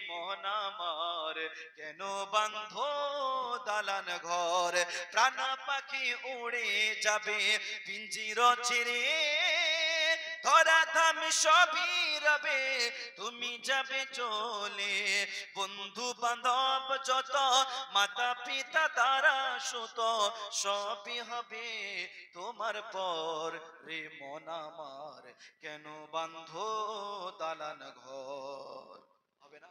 মন আমার কেন বাঁধো দালান ঘর প্রাণ পাখি উড়ে যাবে পিঞ্জির ছেড়ে ধরা ধাম সবই রবে তুমি যাবে চলে বন্ধু বান্ধব যত মাতা পিতা তারা সুত সবই হবে তোমার পর রে মন আমার কেন বাঁধো দালান ঘর হবে না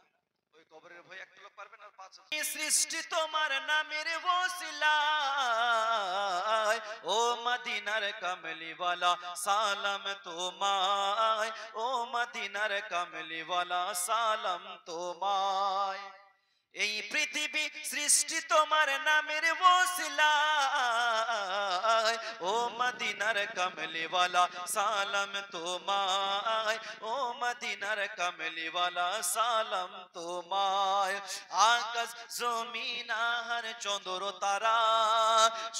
ওই কবরের ভয় একটা লোক পারবে না পাঁচ সৃষ্টি তোমার নামের ওসিলায় ও মদিনার কমলিওয়ালা সালাম তোমায় ও মদিনার কমলিওয়ালা সালাম তোমায় এই পৃথিবী সৃষ্টি তোমার নামের ওসিলায় ও মদিনার কমলিওয়ালা সালাম তোমায় ও মদিনার কমলিওয়ালা সালাম তোমায় আকাশ জমিন আর চন্দ্র তারা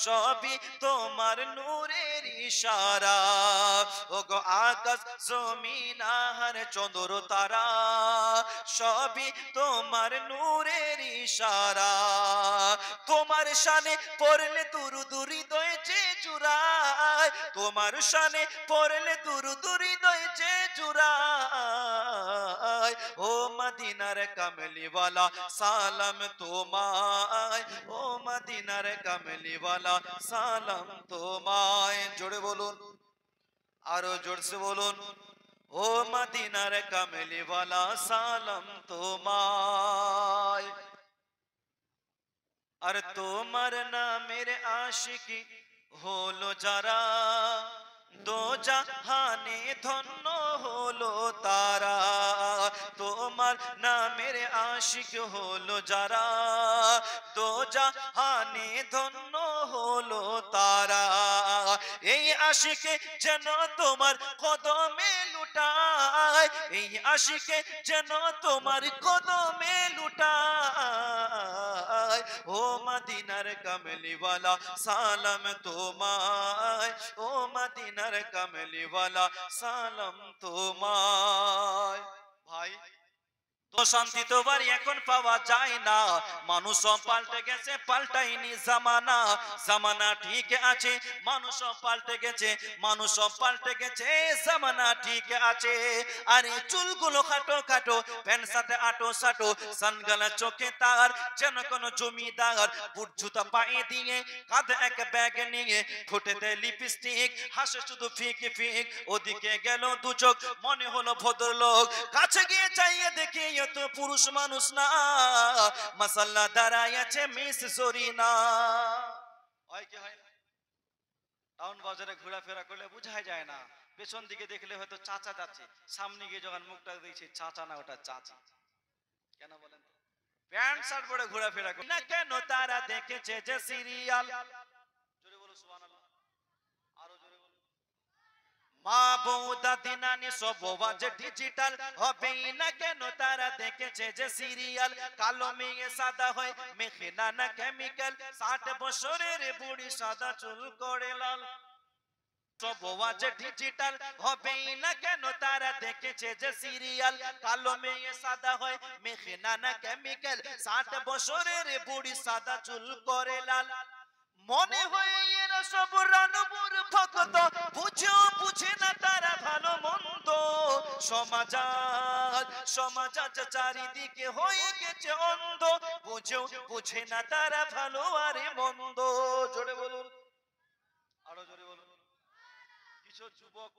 সবই তোমার নূরের ইশারা ওগো আকাশ জমিন আর চন্দ্র তারা সবই তোমার নূরের ইশারা তোমার শানে পড়লে দুরুদ হৃদয় যে জুড়ায় তোমার শানে পড়লে দুরুদ হৃদয় যে জুড়ায় ও মদিনার কমলিওয়ালা সালাম তোমায় ও মদিনার কমলিওয়ালা সালাম তোমায় জোরে বলুন আরো জোরসে বলুন ও মদিনার কমলিওয়ালা সালাম তোমায় আর তোমার নামের আশিকি হলো যারা দো জাহানে ধন্য হলো তারা তোমার নামের আশিক হলো যারা দো জাহানে ধন্য হলো তারা এই আশিকে যেন তোমার কদমে লুটায় এই আশিকে যেন তোমার কদমে লুটায় ও মদিনার কমলিওয়ালা সালাম তোমায় ও মদিনার কমলিওয়ালা সালাম তোমায় ভাই তো শান্তি তো বাড়ি এখন পাওয়া যায় না মানুষ পাল্টে গেছে পাল্টাইনি জামানা জামানা ঠিক আছে মানুষ পাল্টে গেছে মানুষ পাল্টে গেছে জামানা ঠিক আছে আরে চুলগুলো খাটো খাটো প্যান্ট শার্টে আটো সাটো সানগ্লাস চোখে তার যেন কোন জমিদার বুট জুতা পায়ে দিয়ে কাঁধে এক ব্যাগ নিয়ে ঠোঁটেতে লিপস্টিক হাসে শুধু ফিক ফিক ওদিকে গেল দু চোখ মনে হলো ভদ্রলোক কাছে গিয়ে চাইয়ে দেখি তো পুরুষ মানুষ না মাসাল্লা দাঁড়ায় আছে মিস জরিনা হয় কি হয় না টাউন বাজারে ঘোরাফেরা করলে বোঝাই যায় না পেছন দিকে দেখলে হয়তো চাচা যাচ্ছে সামনে গিয়ে যখন মুখটা দেখছি চাচা না ওটা চাচি কেন বলেন প্যান্ট শার্ট পরে ঘোরাফেরা করে না কেন তারা দেখেছে যে সিরিয়াল জোরে বলো সুবহানাল্লাহ আরো জোরে বলো মা বউ দাদি নানি সব আজ ডিজিটাল হবে না কেন তারা দেখেছে যে সিরিয়াল কালো মেয়ে সাদা হয় মেখে না কেমিক্যাল 60 বছরের বুড়ি সাদা চুল করে লাল সব আজ ডিজিটাল হবে না কেন তারা দেখেছে যে সিরিয়াল কালো মেয়ে সাদা হয় মেখে না কেমিক্যাল 60 বছরের বুড়ি সাদা চুল করে লাল মনে হয় এরা সব রানবুর ভক্ত বুঝেও বুঝে না তারা ভালো মন্দ সমাজ চারিদিকে হয়ে গেছে অন্ধ বুঝেও বুঝে না তারা ভালো আরে মন্দ জোরে বলুন আরো জোরে বলুন কিছু যুবক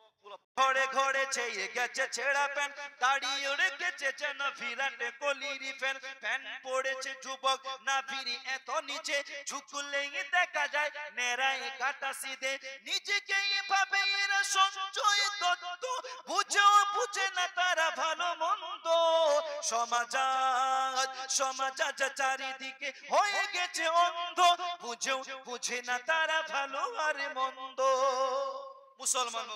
ঘরে ঘরে ছেয়ে গেছে ছেঁড়া প্যান্ট দাঁড়িয়ে রেখেছে যেন বিরাট কোহলির ফ্যান প্যান্ট পড়েছে যুবক না ফিরি এত নিচে ঝুঁকলে দেখা যায় নেড়ায় কাটা সিধে নিজেকে ভাবে এরা সঞ্চয় দত্ত বুঝেও বুঝে না তারা ভালো মন্দ সমাজ চারিদিকে হয়ে গেছে অন্ধ বুঝেও বুঝে না তারা ভালো আর মন্দ মুসলমান